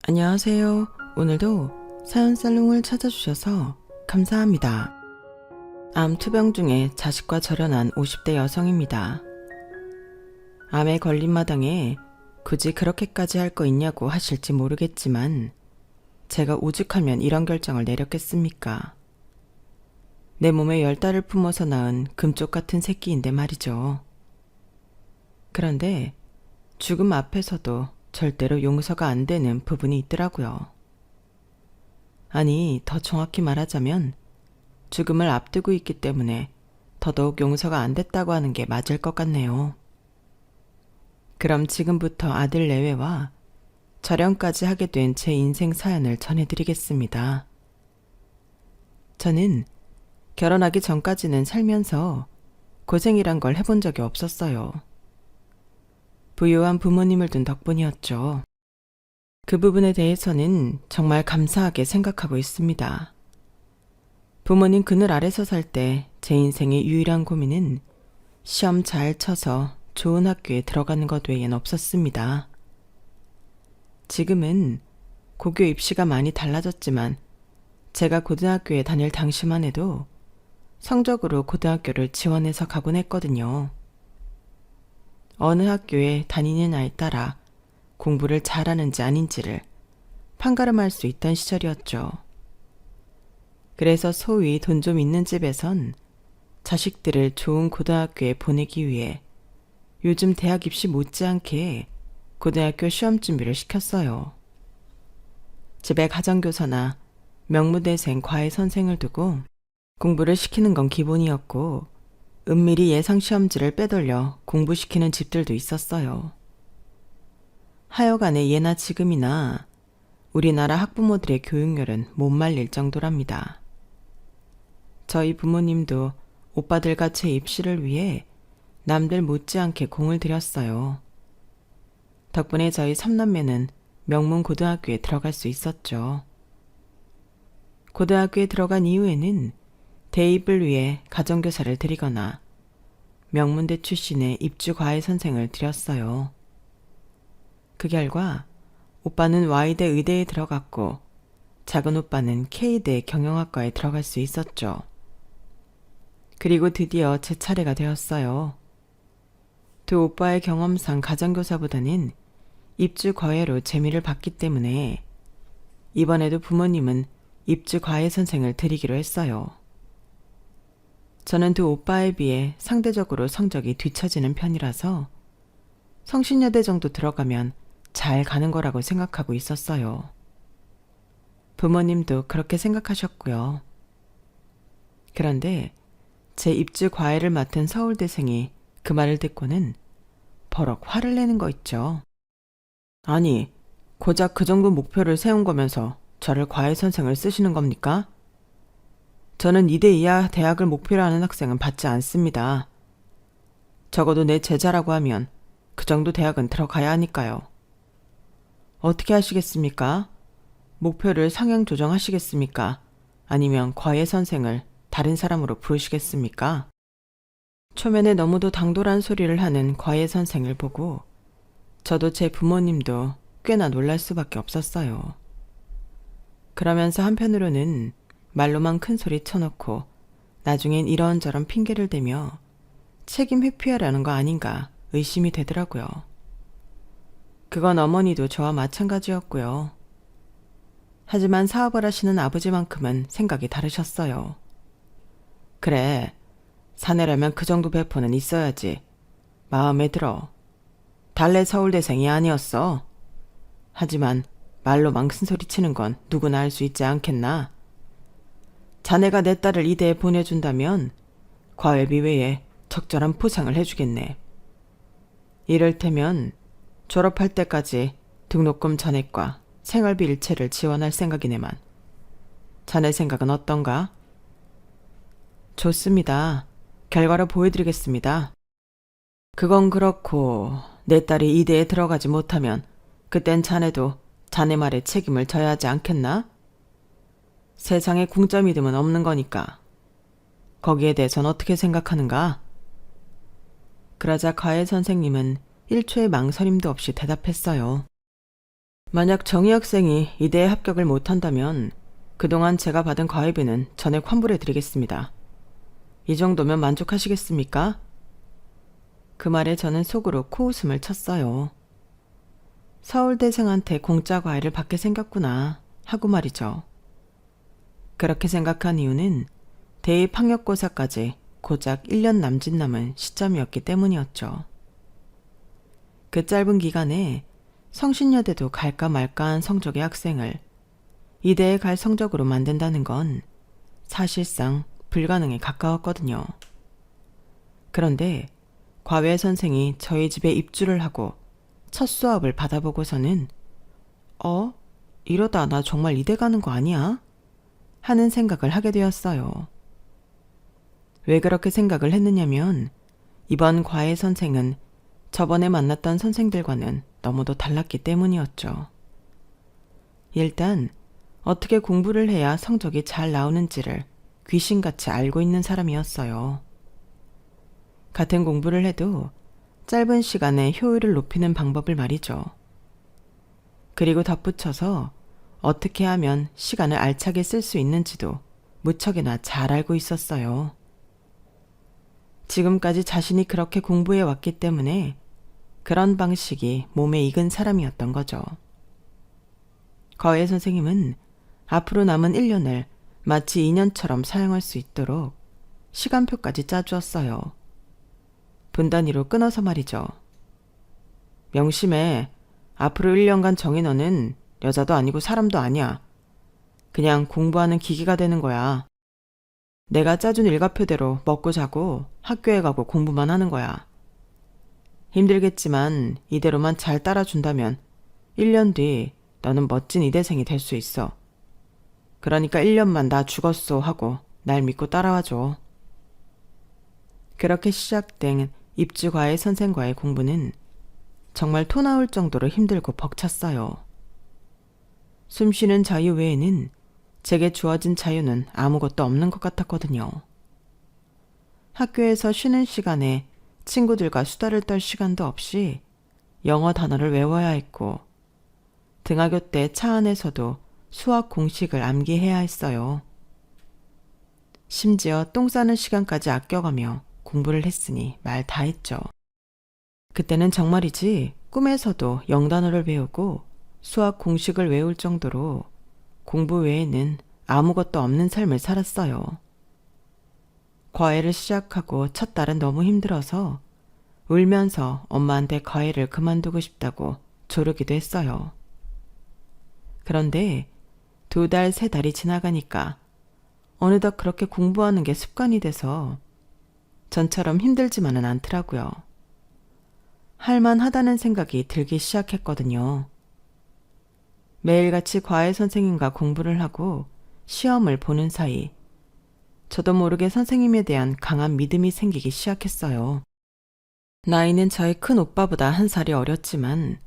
안녕하세요. 오늘도 사연살롱을 찾아주셔서 감사합니다. 암 투병 중에 자식과 절연한 50대 여성입니다. 암에 걸린 마당에 굳이 그렇게까지 할 거 있냐고 하실지 모르겠지만 제가 오죽하면 이런 결정을 내렸겠습니까? 내 몸에 10달을 품어서 낳은 금쪽 같은 새끼인데 말이죠. 그런데 죽음 앞에서도 절대로 용서가 안 되는 부분이 있더라고요. 아니, 더 정확히 말하자면 죽음을 앞두고 있기 때문에 더더욱 용서가 안 됐다고 하는 게 맞을 것 같네요. 그럼 지금부터 아들 내외와 절연까지 하게 된 제 인생 사연을 전해드리겠습니다. 저는 결혼하기 전까지는 살면서 고생이란 걸 해본 적이 없었어요. 부유한 부모님을 둔 덕분이었죠. 그 부분에 대해서는 정말 감사하게 생각하고 있습니다. 부모님 그늘 아래서 살 때 제 인생의 유일한 고민은 시험 잘 쳐서 좋은 학교에 들어가는 것 외엔 없었습니다. 지금은 고교 입시가 많이 달라졌지만 제가 고등학교에 다닐 당시만 해도 성적으로 고등학교를 지원해서 가곤 했거든요. 어느 학교에 다니느냐에 따라 공부를 잘하는지 아닌지를 판가름할 수 있던 시절이었죠. 그래서 소위 돈 좀 있는 집에선 자식들을 좋은 고등학교에 보내기 위해 요즘 대학 입시 못지않게 고등학교 시험 준비를 시켰어요. 집에 가정교사나 명문대생 과외 선생을 두고 공부를 시키는 건 기본이었고 은밀히 예상 시험지를 빼돌려 공부시키는 집들도 있었어요. 하여간에 예나 지금이나 우리나라 학부모들의 교육열은 못 말릴 정도랍니다. 저희 부모님도 오빠들과 제 입시를 위해 남들 못지않게 공을 들였어요. 덕분에 저희 3남매는 명문 고등학교에 들어갈 수 있었죠. 고등학교에 들어간 이후에는 대입을 위해 가정교사를 드리거나 명문대 출신의 입주과외 선생을 드렸어요. 그 결과 오빠는 Y대 의대에 들어갔고 작은 오빠는 K대 경영학과에 들어갈 수 있었죠. 그리고 드디어 제 차례가 되었어요. 두 오빠의 경험상 가정교사보다는 입주과외로 재미를 봤기 때문에 이번에도 부모님은 입주과외 선생을 드리기로 했어요. 저는 두 오빠에 비해 상대적으로 성적이 뒤처지는 편이라서 성신여대 정도 들어가면 잘 가는 거라고 생각하고 있었어요. 부모님도 그렇게 생각하셨고요. 그런데 제 입주 과외를 맡은 서울대생이 그 말을 듣고는 버럭 화를 내는 거 있죠. 아니, 고작 그 정도 목표를 세운 거면서 저를 과외 선생을 쓰시는 겁니까? 저는 2대 이하 대학을 목표로 하는 학생은 받지 않습니다. 적어도 내 제자라고 하면 그 정도 대학은 들어가야 하니까요. 어떻게 하시겠습니까? 목표를 상향 조정하시겠습니까? 아니면 과외 선생을 다른 사람으로 부르시겠습니까? 초면에 너무도 당돌한 소리를 하는 과외 선생을 보고 저도 제 부모님도 꽤나 놀랄 수밖에 없었어요. 그러면서 한편으로는 말로만 큰 소리 쳐놓고 나중엔 이런저런 핑계를 대며 책임 회피하려는 거 아닌가 의심이 되더라고요. 그건 어머니도 저와 마찬가지였고요. 하지만 사업을 하시는 아버지만큼은 생각이 다르셨어요. 그래, 사내라면 그 정도 배포는 있어야지. 마음에 들어. 달래 서울대생이 아니었어. 하지만 말로만 큰소리 치는 건 누구나 할 수 있지 않겠나? 자네가 내 딸을 이대에 보내준다면 과외비 외에 적절한 포상을 해주겠네. 이를테면 졸업할 때까지 등록금 전액과 생활비 일체를 지원할 생각이네만. 자네 생각은 어떤가? 좋습니다. 결과로 보여드리겠습니다. 그건 그렇고 내 딸이 이대에 들어가지 못하면 그땐 자네도 자네 말에 책임을 져야 하지 않겠나? 세상에 궁자 믿음은 없는 거니까. 거기에 대해선 어떻게 생각하는가? 그러자 과외 선생님은 1초의 망설임도 없이 대답했어요. 만약 정희 학생이 이대에 합격을 못한다면 그동안 제가 받은 과외비는 전액 환불해 드리겠습니다. 이 정도면 만족하시겠습니까? 그 말에 저는 속으로 코웃음을 쳤어요. 서울대생한테 공짜 과외를 받게 생겼구나 하고 말이죠. 그렇게 생각한 이유는 대입 학력고사까지 고작 1년 남짓 남은 시점이었기 때문이었죠. 그 짧은 기간에 성신여대도 갈까 말까한 성적의 학생을 이대에 갈 성적으로 만든다는 건 사실상 불가능에 가까웠거든요. 그런데 과외 선생이 저희 집에 입주를 하고 첫 수업을 받아보고서는 이러다 나 정말 이대 가는 거 아니야? 하는 생각을 하게 되었어요. 왜 그렇게 생각을 했느냐면 이번 과외 선생은 저번에 만났던 선생들과는 너무도 달랐기 때문이었죠. 일단 어떻게 공부를 해야 성적이 잘 나오는지를 귀신같이 알고 있는 사람이었어요. 같은 공부를 해도 짧은 시간에 효율을 높이는 방법을 말이죠. 그리고 덧붙여서 어떻게 하면 시간을 알차게 쓸 수 있는지도 무척이나 잘 알고 있었어요. 지금까지 자신이 그렇게 공부해 왔기 때문에 그런 방식이 몸에 익은 사람이었던 거죠. 과외 선생님은 앞으로 남은 1년을 마치 2년처럼 사용할 수 있도록 시간표까지 짜주었어요. 분 단위로 끊어서 말이죠. 명심해. 앞으로 1년간 정희 너는 여자도 아니고 사람도 아니야. 그냥 공부하는 기계가 되는 거야. 내가 짜준 일과표대로 먹고 자고 학교에 가고 공부만 하는 거야. 힘들겠지만 이대로만 잘 따라준다면 1년 뒤 너는 멋진 이대생이 될 수 있어. 그러니까 1년만 나 죽었어 하고 날 믿고 따라와줘. 그렇게 시작된 입주과외 선생과의 공부는 정말 토 나올 정도로 힘들고 벅찼어요. 숨쉬는 자유 외에는 제게 주어진 자유는 아무것도 없는 것 같았거든요. 학교에서 쉬는 시간에 친구들과 수다를 떨 시간도 없이 영어 단어를 외워야 했고, 등하교 때 차 안에서도 수학 공식을 암기해야 했어요. 심지어 똥 싸는 시간까지 아껴가며 공부를 했으니 말 다 했죠. 그때는 정말이지 꿈에서도 영단어를 배우고 수학 공식을 외울 정도로 공부 외에는 아무것도 없는 삶을 살았어요. 과외를 시작하고 첫 달은 너무 힘들어서 울면서 엄마한테 과외를 그만두고 싶다고 조르기도 했어요. 그런데 2달, 3달이 지나가니까 어느덧 그렇게 공부하는 게 습관이 돼서 전처럼 힘들지만은 않더라고요. 할만하다는 생각이 들기 시작했거든요. 매일같이 과외 선생님과 공부를 하고 시험을 보는 사이 저도 모르게 선생님에 대한 강한 믿음이 생기기 시작했어요. 나이는 저의 큰 오빠보다 1살이 어렸지만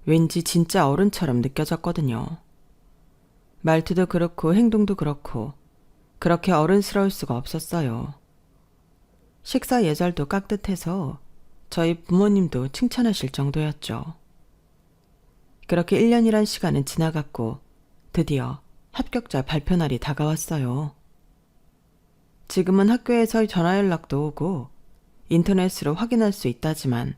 왠지 진짜 어른처럼 느껴졌거든요. 말투도 그렇고 행동도 그렇고 그렇게 어른스러울 수가 없었어요. 식사 예절도 깍듯해서 저희 부모님도 칭찬하실 정도였죠. 그렇게 1년이란 시간은 지나갔고 드디어 합격자 발표 날이 다가왔어요. 지금은 학교에서 전화 연락도 오고 인터넷으로 확인할 수 있다지만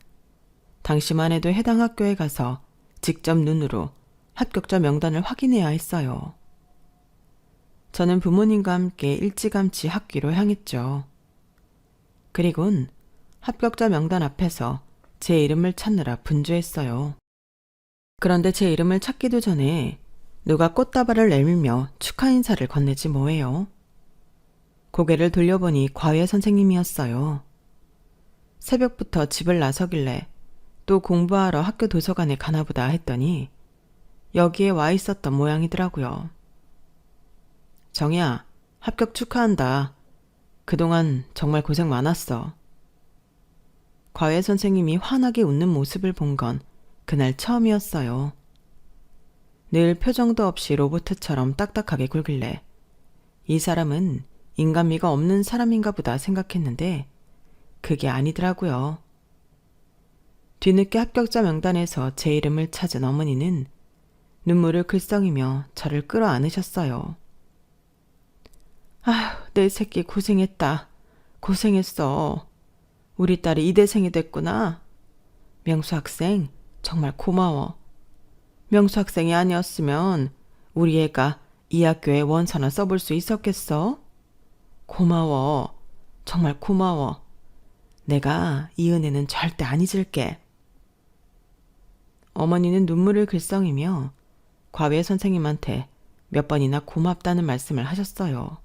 당시만 해도 해당 학교에 가서 직접 눈으로 합격자 명단을 확인해야 했어요. 저는 부모님과 함께 일찌감치 학교로 향했죠. 그리곤 합격자 명단 앞에서 제 이름을 찾느라 분주했어요. 그런데 제 이름을 찾기도 전에 누가 꽃다발을 내밀며 축하 인사를 건네지 뭐예요. 고개를 돌려보니 과외 선생님이었어요. 새벽부터 집을 나서길래 또 공부하러 학교 도서관에 가나보다 했더니 여기에 와 있었던 모양이더라고요. 정희야, 합격 축하한다. 그동안 정말 고생 많았어. 과외 선생님이 환하게 웃는 모습을 본 건 그날 처음이었어요. 늘 표정도 없이 로봇처럼 딱딱하게 굴길래 이 사람은 인간미가 없는 사람인가 보다 생각했는데 그게 아니더라고요. 뒤늦게 합격자 명단에서 제 이름을 찾은 어머니는 눈물을 글썽이며 저를 끌어안으셨어요. 아휴, 내 새끼 고생했다. 고생했어. 우리 딸이 이대생이 됐구나. 명수 학생, 정말 고마워. 명수 학생이 아니었으면 우리 애가 이 학교에 원서나 써볼 수 있었겠어? 고마워. 정말 고마워. 내가 이 은혜는 절대 안 잊을게. 어머니는 눈물을 글썽이며 과외 선생님한테 몇 번이나 고맙다는 말씀을 하셨어요.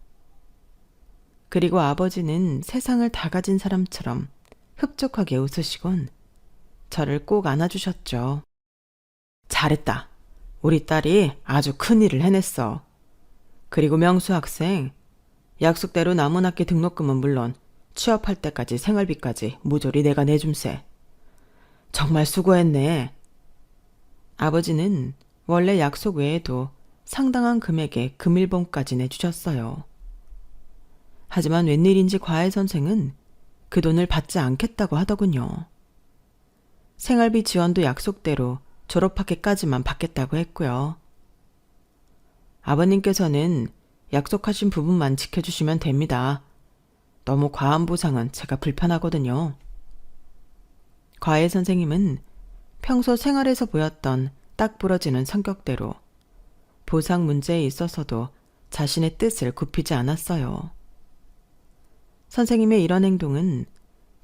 그리고 아버지는 세상을 다 가진 사람처럼 흡족하게 웃으시곤 저를 꼭 안아주셨죠. 잘했다. 우리 딸이 아주 큰일을 해냈어. 그리고 명수 학생, 약속대로 남원학교 등록금은 물론 취업할 때까지 생활비까지 모조리 내가 내줌세. 정말 수고했네. 아버지는 원래 약속 외에도 상당한 금액의 금일봉까지 내주셨어요. 하지만 웬일인지 과외 선생은 그 돈을 받지 않겠다고 하더군요. 생활비 지원도 약속대로 졸업학기까지만 받겠다고 했고요. 아버님께서는 약속하신 부분만 지켜주시면 됩니다. 너무 과한 보상은 제가 불편하거든요. 과외 선생님은 평소 생활에서 보였던 딱 부러지는 성격대로 보상 문제에 있어서도 자신의 뜻을 굽히지 않았어요. 선생님의 이런 행동은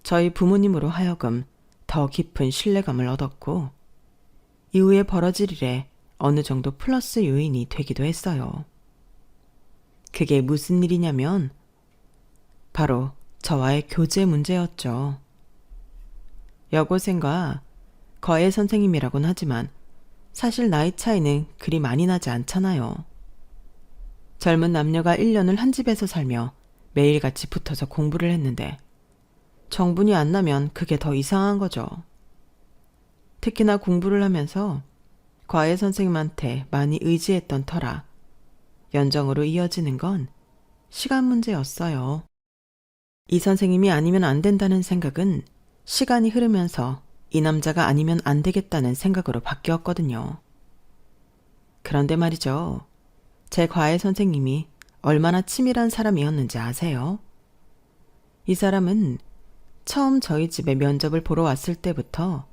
저희 부모님으로 하여금 더 깊은 신뢰감을 얻었고 이후에 벌어질 일에 어느 정도 플러스 요인이 되기도 했어요. 그게 무슨 일이냐면 바로 저와의 교제 문제였죠. 여고생과 과외 선생님이라곤 하지만 사실 나이 차이는 그리 많이 나지 않잖아요. 젊은 남녀가 1년을 한 집에서 살며 매일같이 붙어서 공부를 했는데 정분이 안 나면 그게 더 이상한 거죠. 특히나 공부를 하면서 과외 선생님한테 많이 의지했던 터라 연정으로 이어지는 건 시간 문제였어요. 이 선생님이 아니면 안 된다는 생각은 시간이 흐르면서 이 남자가 아니면 안 되겠다는 생각으로 바뀌었거든요. 그런데 말이죠. 제 과외 선생님이 얼마나 치밀한 사람이었는지 아세요? 이 사람은 처음 저희 집에 면접을 보러 왔을 때부터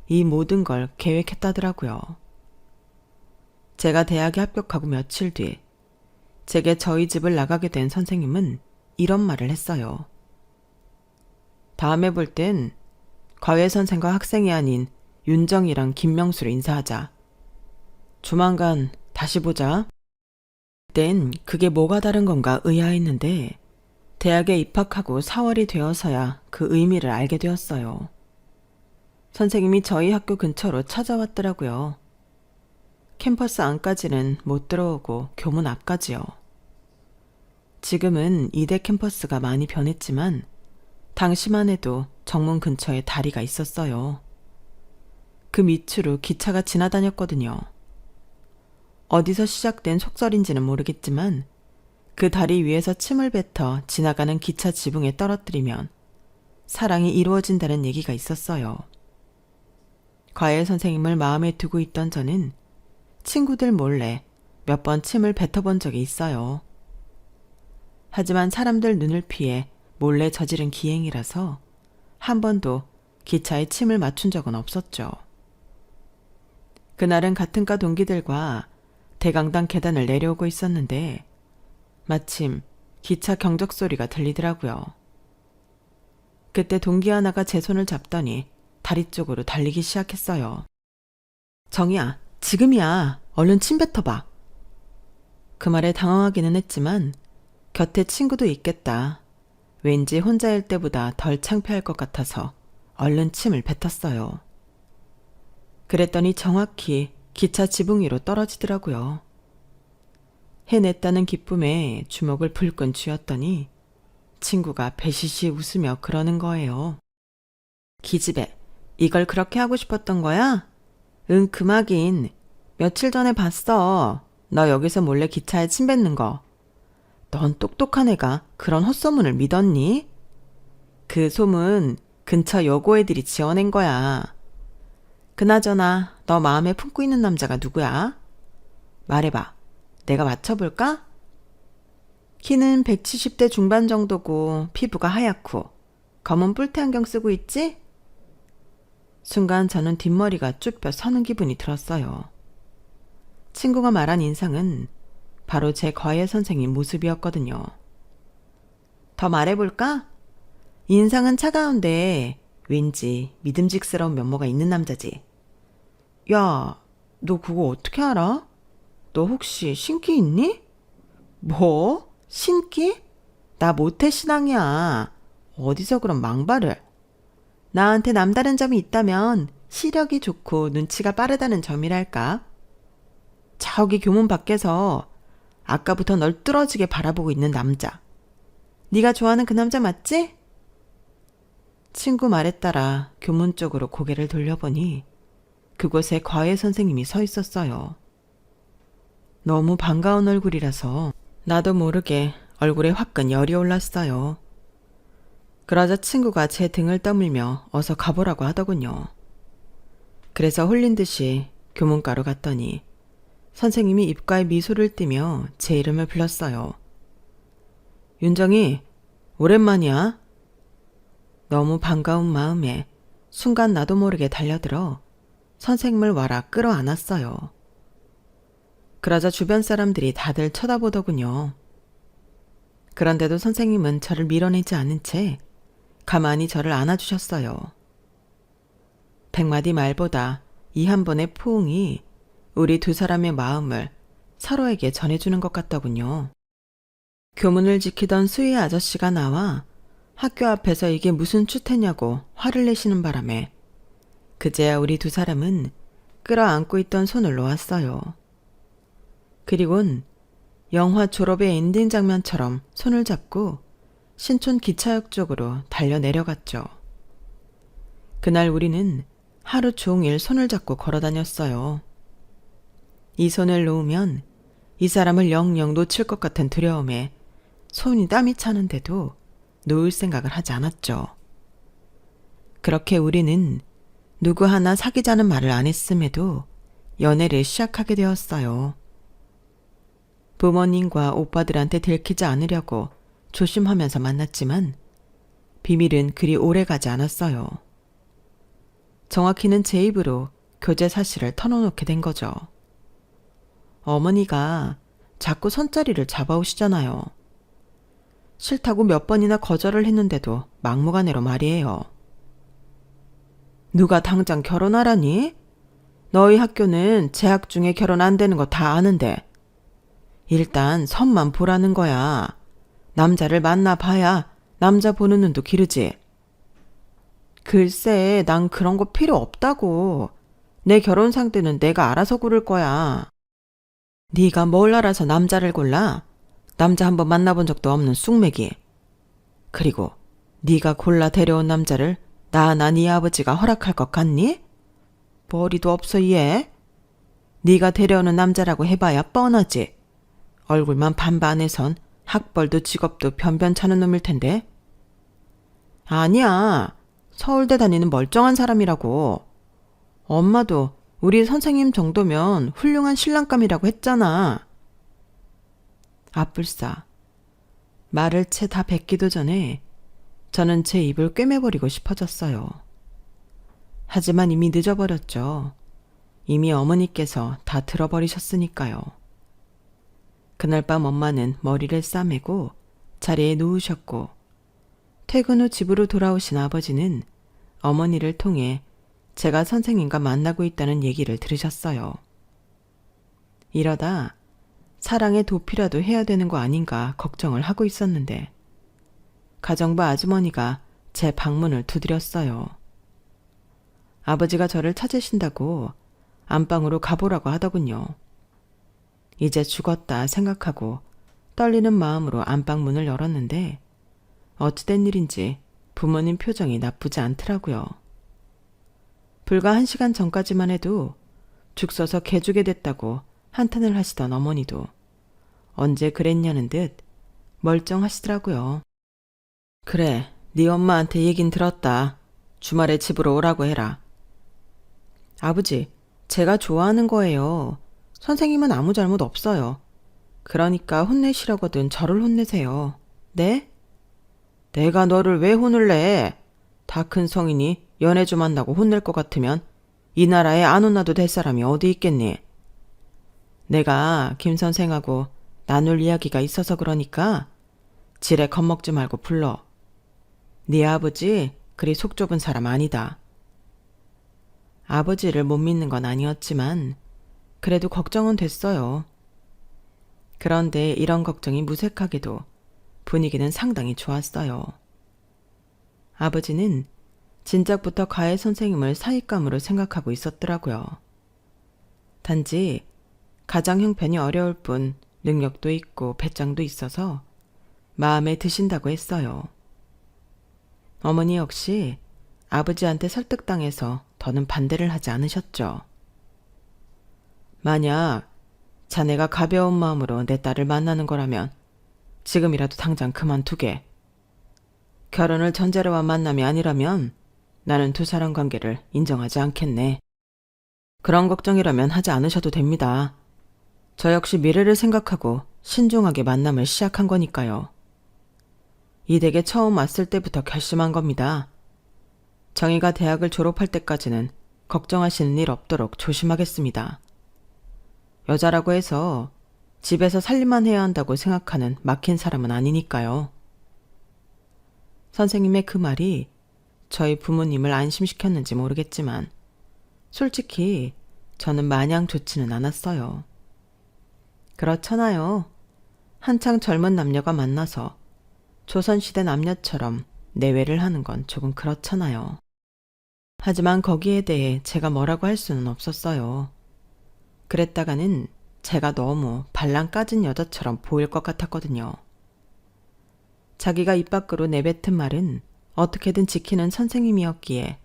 이 모든 걸 계획했다더라고요. 제가 대학에 합격하고 며칠 뒤 제게 저희 집을 나가게 된 선생님은 이런 말을 했어요. 다음에 볼 땐 과외 선생과 학생이 아닌 윤정이랑 김명수로 인사하자. 조만간 다시 보자. 그땐 그게 뭐가 다른 건가 의아했는데 대학에 입학하고 4월이 되어서야 그 의미를 알게 되었어요. 선생님이 저희 학교 근처로 찾아왔더라고요. 캠퍼스 안까지는 못 들어오고 교문 앞까지요. 지금은 이대 캠퍼스가 많이 변했지만 당시만 해도 정문 근처에 다리가 있었어요. 그 밑으로 기차가 지나다녔거든요. 어디서 시작된 속설인지는 모르겠지만 그 다리 위에서 침을 뱉어 지나가는 기차 지붕에 떨어뜨리면 사랑이 이루어진다는 얘기가 있었어요. 과외 선생님을 마음에 두고 있던 저는 친구들 몰래 몇 번 침을 뱉어본 적이 있어요. 하지만 사람들 눈을 피해 몰래 저지른 기행이라서 한 번도 기차에 침을 맞춘 적은 없었죠. 그날은 같은 과 동기들과 대강당 계단을 내려오고 있었는데 마침 기차 경적 소리가 들리더라고요. 그때 동기 하나가 제 손을 잡더니 다리 쪽으로 달리기 시작했어요. 정이야, 지금이야. 얼른 침 뱉어봐. 그 말에 당황하기는 했지만 곁에 친구도 있겠다. 왠지 혼자일 때보다 덜 창피할 것 같아서 얼른 침을 뱉었어요. 그랬더니 정확히 기차 지붕 위로 떨어지더라고요. 해냈다는 기쁨에 주먹을 불끈 쥐었더니 친구가 배시시 웃으며 그러는 거예요. 기집애, 이걸 그렇게 하고 싶었던 거야? 응, 금하긴. 며칠 전에 봤어. 너 여기서 몰래 기차에 침 뱉는 거. 넌 똑똑한 애가 그런 헛소문을 믿었니? 그 소문 근처 여고 애들이 지어낸 거야. 그나저나 너 마음에 품고 있는 남자가 누구야? 말해봐. 내가 맞춰볼까? 키는 170대 중반 정도고 피부가 하얗고 검은 뿔테 안경 쓰고 있지? 순간 저는 뒷머리가 쭉 펴 서는 기분이 들었어요. 친구가 말한 인상은 바로 제 과외 선생님 모습이었거든요. 더 말해볼까? 인상은 차가운데 왠지 믿음직스러운 면모가 있는 남자지. 야, 너 그거 어떻게 알아? 너 혹시 신기 있니? 뭐? 신기? 나 모태신앙이야. 어디서 그런 망발을. 나한테 남다른 점이 있다면 시력이 좋고 눈치가 빠르다는 점이랄까? 저기 교문 밖에서 아까부터 널 뚫어지게 바라보고 있는 남자. 네가 좋아하는 그 남자 맞지? 친구 말에 따라 교문 쪽으로 고개를 돌려보니 그곳에 과외 선생님이 서 있었어요. 너무 반가운 얼굴이라서 나도 모르게 얼굴에 화끈 열이 올랐어요. 그러자 친구가 제 등을 떠밀며 어서 가보라고 하더군요. 그래서 홀린 듯이 교문가로 갔더니 선생님이 입가에 미소를 띠며 제 이름을 불렀어요. 윤정이, 오랜만이야. 너무 반가운 마음에 순간 나도 모르게 달려들어 선생님을 와라 끌어안았어요. 그러자 주변 사람들이 다들 쳐다보더군요. 그런데도 선생님은 저를 밀어내지 않은 채 가만히 저를 안아주셨어요. 100마디 말보다 이 한 번의 포옹이 우리 두 사람의 마음을 서로에게 전해주는 것 같더군요. 교문을 지키던 수희 아저씨가 나와 학교 앞에서 이게 무슨 추태냐고 화를 내시는 바람에 그제야 우리 두 사람은 끌어안고 있던 손을 놓았어요. 그리곤 영화 졸업의 엔딩 장면처럼 손을 잡고 신촌 기차역 쪽으로 달려 내려갔죠. 그날 우리는 하루 종일 손을 잡고 걸어 다녔어요. 이 손을 놓으면 이 사람을 영영 놓칠 것 같은 두려움에 손이 땀이 차는데도 놓을 생각을 하지 않았죠. 그렇게 우리는 누구 하나 사귀자는 말을 안 했음에도 연애를 시작하게 되었어요. 부모님과 오빠들한테 들키지 않으려고 조심하면서 만났지만 비밀은 그리 오래 가지 않았어요. 정확히는 제 입으로 교제 사실을 털어놓게 된 거죠. 어머니가 자꾸 손자리를 잡아오시잖아요. 싫다고 몇 번이나 거절을 했는데도 막무가내로 말이에요. 누가 당장 결혼하라니? 너희 학교는 재학 중에 결혼 안 되는 거 다 아는데 일단 선만 보라는 거야. 남자를 만나봐야 남자 보는 눈도 기르지. 글쎄, 난 그런 거 필요 없다고. 내 결혼 상대는 내가 알아서 고를 거야. 네가 뭘 알아서 남자를 골라? 남자 한번 만나본 적도 없는 쑥맥이. 그리고 네가 골라 데려온 남자를 나나 네 아버지가 허락할 것 같니? 머리도 없어 얘. 네가 데려오는 남자라고 해봐야 뻔하지. 얼굴만 반반해선 학벌도 직업도 변변찮은 놈일 텐데. 아니야. 서울대 다니는 멀쩡한 사람이라고. 엄마도 우리 선생님 정도면 훌륭한 신랑감이라고 했잖아. 아뿔싸. 말을 채 다 뱉기도 전에 저는 제 입을 꿰매버리고 싶어졌어요. 하지만 이미 늦어버렸죠. 이미 어머니께서 다 들어버리셨으니까요. 그날 밤 엄마는 머리를 싸매고 자리에 누우셨고 퇴근 후 집으로 돌아오신 아버지는 어머니를 통해 제가 선생님과 만나고 있다는 얘기를 들으셨어요. 이러다 사랑의 도피라도 해야 되는 거 아닌가 걱정을 하고 있었는데 가정부 아주머니가 제 방문을 두드렸어요. 아버지가 저를 찾으신다고 안방으로 가보라고 하더군요. 이제 죽었다 생각하고 떨리는 마음으로 안방문을 열었는데 어찌된 일인지 부모님 표정이 나쁘지 않더라고요. 불과 1시간 전까지만 해도 죽 써서 개주게 됐다고 한탄을 하시던 어머니도 언제 그랬냐는 듯 멀쩡하시더라고요. 그래, 네 엄마한테 얘긴 들었다. 주말에 집으로 오라고 해라. 아버지, 제가 좋아하는 거예요. 선생님은 아무 잘못 없어요. 그러니까 혼내시려거든 저를 혼내세요. 네? 내가 너를 왜 혼을 내? 다 큰 성인이 연애 좀 한다고 혼낼 것 같으면 이 나라에 안 혼나도 될 사람이 어디 있겠니? 내가 김 선생하고 나눌 이야기가 있어서 그러니까 지레 겁먹지 말고 불러. 네 아버지 그리 속 좁은 사람 아니다. 아버지를 못 믿는 건 아니었지만 그래도 걱정은 됐어요. 그런데 이런 걱정이 무색하게도 분위기는 상당히 좋았어요. 아버지는 진작부터 가해 선생님을 사익감으로 생각하고 있었더라고요. 단지 가장 형편이 어려울 뿐 능력도 있고 배짱도 있어서 마음에 드신다고 했어요. 어머니 역시 아버지한테 설득당해서 더는 반대를 하지 않으셨죠. 만약 자네가 가벼운 마음으로 내 딸을 만나는 거라면 지금이라도 당장 그만두게. 결혼을 전제로 한 만남이 아니라면 나는 두 사람 관계를 인정하지 않겠네. 그런 걱정이라면 하지 않으셔도 됩니다. 저 역시 미래를 생각하고 신중하게 만남을 시작한 거니까요. 이 댁에 처음 왔을 때부터 결심한 겁니다. 정희가 대학을 졸업할 때까지는 걱정하시는 일 없도록 조심하겠습니다. 여자라고 해서 집에서 살림만 해야 한다고 생각하는 막힌 사람은 아니니까요. 선생님의 그 말이 저희 부모님을 안심시켰는지 모르겠지만 솔직히 저는 마냥 좋지는 않았어요. 그렇잖아요. 한창 젊은 남녀가 만나서 조선시대 남녀처럼 내외를 하는 건 조금 그렇잖아요. 하지만 거기에 대해 제가 뭐라고 할 수는 없었어요. 그랬다가는 제가 너무 발랑 까진 여자처럼 보일 것 같았거든요. 자기가 입 밖으로 내뱉은 말은 어떻게든 지키는 선생님이었기에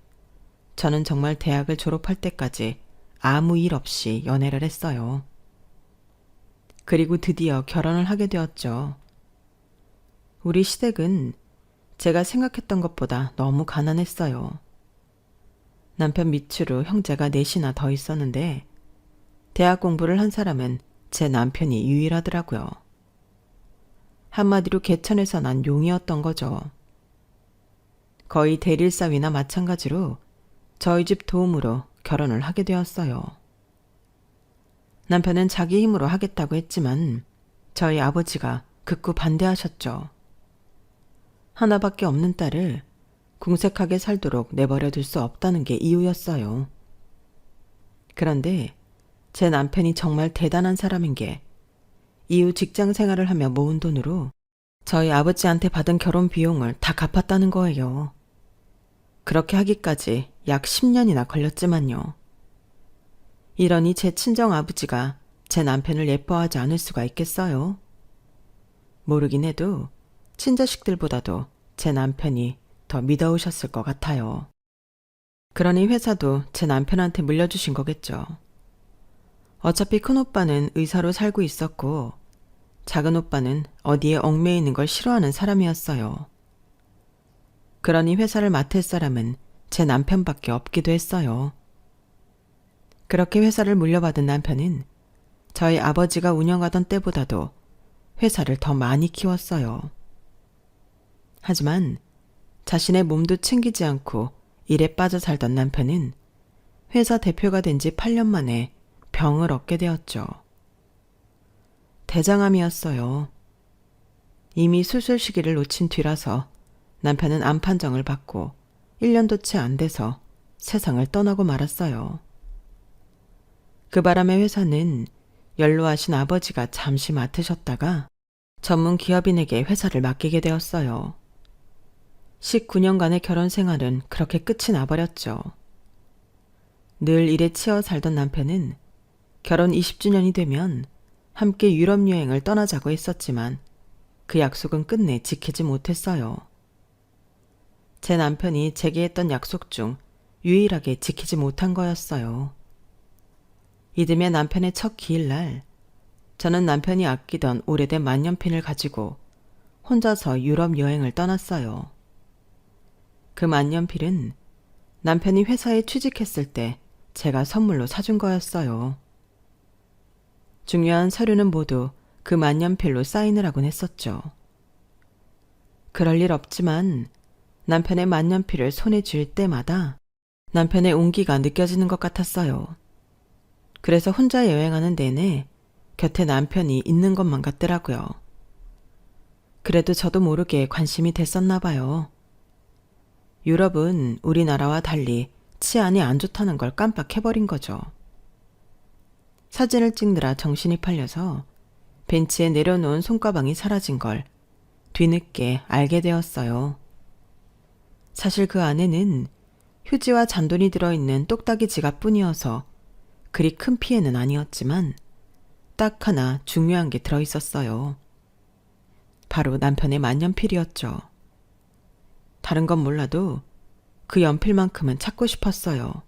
저는 정말 대학을 졸업할 때까지 아무 일 없이 연애를 했어요. 그리고 드디어 결혼을 하게 되었죠. 우리 시댁은 제가 생각했던 것보다 너무 가난했어요. 남편 밑으로 형제가 넷이나 더 있었는데 대학 공부를 한 사람은 제 남편이 유일하더라고요. 한마디로 개천에서 난 용이었던 거죠. 거의 대릴사위나 마찬가지로 저희 집 도움으로 결혼을 하게 되었어요. 남편은 자기 힘으로 하겠다고 했지만 저희 아버지가 극구 반대하셨죠. 하나밖에 없는 딸을 궁색하게 살도록 내버려 둘 수 없다는 게 이유였어요. 그런데 제 남편이 정말 대단한 사람인 게 이후 직장 생활을 하며 모은 돈으로 저희 아버지한테 받은 결혼 비용을 다 갚았다는 거예요. 그렇게 하기까지 약 10년이나 걸렸지만요. 이러니 제 친정 아버지가 제 남편을 예뻐하지 않을 수가 있겠어요? 모르긴 해도 친자식들보다도 제 남편이 더 믿어오셨을 것 같아요. 그러니 회사도 제 남편한테 물려주신 거겠죠. 어차피 큰 오빠는 의사로 살고 있었고 작은 오빠는 어디에 얽매이는 걸 싫어하는 사람이었어요. 그러니 회사를 맡을 사람은 제 남편밖에 없기도 했어요. 그렇게 회사를 물려받은 남편은 저희 아버지가 운영하던 때보다도 회사를 더 많이 키웠어요. 하지만 자신의 몸도 챙기지 않고 일에 빠져 살던 남편은 회사 대표가 된 지 8년 만에 병을 얻게 되었죠. 대장암이었어요. 이미 수술 시기를 놓친 뒤라서 남편은 암 판정을 받고 1년도 채 안 돼서 세상을 떠나고 말았어요. 그 바람에 회사는 연로하신 아버지가 잠시 맡으셨다가 전문 기업인에게 회사를 맡기게 되었어요. 19년간의 결혼 생활은 그렇게 끝이 나버렸죠. 늘 일에 치여 살던 남편은 결혼 20주년이 되면 함께 유럽 여행을 떠나자고 했었지만 그 약속은 끝내 지키지 못했어요. 제 남편이 제게 했던 약속 중 유일하게 지키지 못한 거였어요. 이듬해 남편의 첫 기일날 저는 남편이 아끼던 오래된 만년필을 가지고 혼자서 유럽 여행을 떠났어요. 그 만년필은 남편이 회사에 취직했을 때 제가 선물로 사준 거였어요. 중요한 서류는 모두 그 만년필로 사인을 하곤 했었죠. 그럴 일 없지만 남편의 만년필을 손에 쥘 때마다 남편의 온기가 느껴지는 것 같았어요. 그래서 혼자 여행하는 내내 곁에 남편이 있는 것만 같더라고요. 그래도 저도 모르게 관심이 됐었나 봐요. 유럽은 우리나라와 달리 치안이 안 좋다는 걸 깜빡해버린 거죠. 사진을 찍느라 정신이 팔려서 벤치에 내려놓은 손가방이 사라진 걸 뒤늦게 알게 되었어요. 사실 그 안에는 휴지와 잔돈이 들어있는 똑딱이 지갑뿐이어서 그리 큰 피해는 아니었지만 딱 하나 중요한 게 들어있었어요. 바로 남편의 만년필이었죠. 다른 건 몰라도 그 연필만큼은 찾고 싶었어요.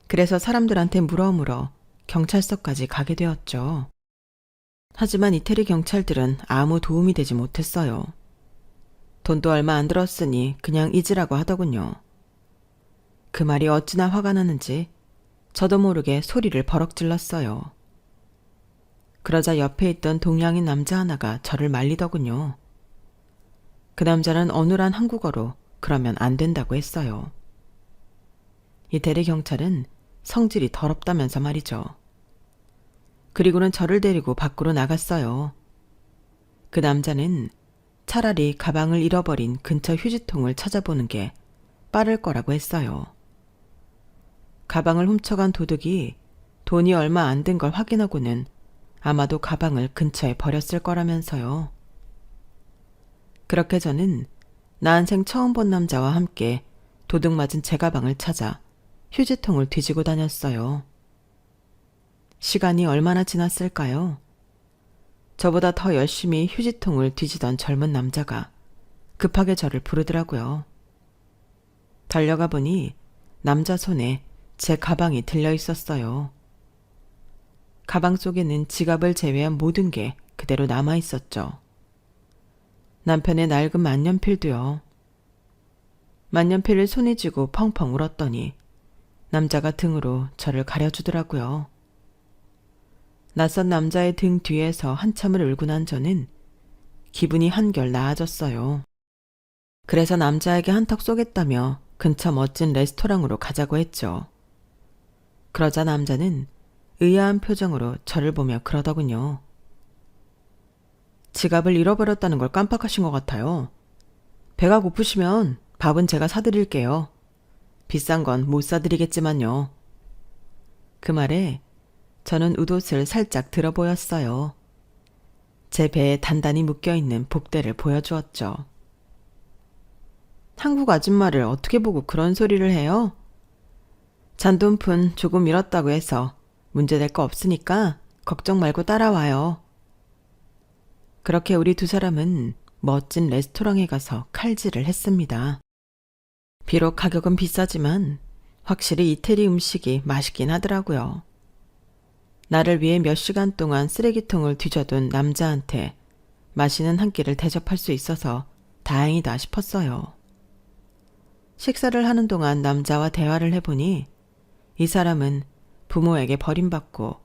그래서 사람들한테 물어 경찰서까지 가게 되었죠. 하지만 이태리 경찰들은 아무 도움이 되지 못했어요. 돈도 얼마 안 들었으니 그냥 잊으라고 하더군요. 그 말이 어찌나 화가 나는지 저도 모르게 소리를 버럭 질렀어요. 그러자 옆에 있던 동양인 남자 하나가 저를 말리더군요. 그 남자는 어눌한 한국어로 그러면 안 된다고 했어요. 이태리 경찰은 성질이 더럽다면서 말이죠. 그리고는 저를 데리고 밖으로 나갔어요. 그 남자는 차라리 가방을 잃어버린 근처 휴지통을 찾아보는 게 빠를 거라고 했어요. 가방을 훔쳐간 도둑이 돈이 얼마 안 된 걸 확인하고는 아마도 가방을 근처에 버렸을 거라면서요. 그렇게 저는 난생 처음 본 남자와 함께 도둑 맞은 제 가방을 찾아 휴지통을 뒤지고 다녔어요. 시간이 얼마나 지났을까요? 저보다 더 열심히 휴지통을 뒤지던 젊은 남자가 급하게 저를 부르더라고요. 달려가 보니 남자 손에 제 가방이 들려 있었어요. 가방 속에는 지갑을 제외한 모든 게 그대로 남아 있었죠. 남편의 낡은 만년필도요. 만년필을 손에 쥐고 펑펑 울었더니 남자가 등으로 저를 가려주더라고요. 낯선 남자의 등 뒤에서 한참을 울고 난 저는 기분이 한결 나아졌어요. 그래서 남자에게 한턱 쏘겠다며 근처 멋진 레스토랑으로 가자고 했죠. 그러자 남자는 의아한 표정으로 저를 보며 그러더군요. 지갑을 잃어버렸다는 걸 깜빡하신 것 같아요. 배가 고프시면 밥은 제가 사드릴게요. 비싼 건 못 사드리겠지만요. 그 말에 저는 웃옷을 살짝 들어 보였어요. 제 배에 단단히 묶여있는 복대를 보여주었죠. 한국 아줌마를 어떻게 보고 그런 소리를 해요? 잔돈푼 조금 잃었다고 해서 문제될 거 없으니까 걱정 말고 따라와요. 그렇게 우리 두 사람은 멋진 레스토랑에 가서 칼질을 했습니다. 비록 가격은 비싸지만 확실히 이태리 음식이 맛있긴 하더라고요. 나를 위해 몇 시간 동안 쓰레기통을 뒤져둔 남자한테 맛있는 한 끼를 대접할 수 있어서 다행이다 싶었어요. 식사를 하는 동안 남자와 대화를 해보니 이 사람은 부모에게 버림받고